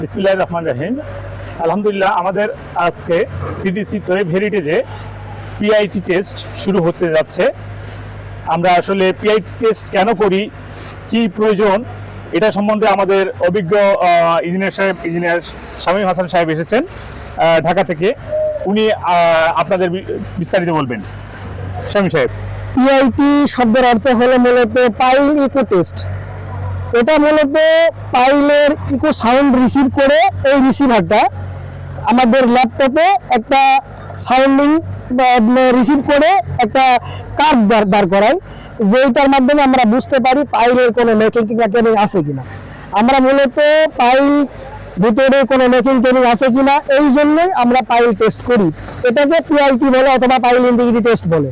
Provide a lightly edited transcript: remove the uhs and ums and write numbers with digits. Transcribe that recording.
বিসমিল্লাহির রহমানির রহিম। আলহামদুলিল্লাহ, আমাদের আজকে সিডিসি তৈব হেরিটেজে পিআইটি টেস্ট শুরু হতে যাচ্ছে। আমরা আসলে পিআইটি টেস্ট কেন করি, কি প্রয়োজন, এটা সম্বন্ধে আমাদের অভিজ্ঞ ইঞ্জিনিয়ার শামীম হাসান সাহেব এসেছেন ঢাকা থেকে। উনি আপনাদের বিস্তারিত বলবেন। শামীম সাহেব। পিআইটি শব্দের অর্থ হলো মূলত পাইল ইকো টেস্ট। এটা মূলত পাইলের ইকো সাউন্ড রিসিভ করে এই রিসিভারটা আমাদের ল্যাপটপে একটা সাউন্ডিং রিসিভ করে একটা কার্ভ দাঁড় করায়, যেটার মাধ্যমে আমরা বুঝতে পারি পাইলের কোনো মেকিং কিংবা কেবিং আছে কিনা। আমরা মূলত পাইল ভিতরে কোনো মেকিং কেবিং আছে কিনা এই জন্যই আমরা পাইল টেস্ট করি। এটাকে পিআইটি বলে অথবা পাইল ইন্টিগ্রিটি টেস্ট বলে।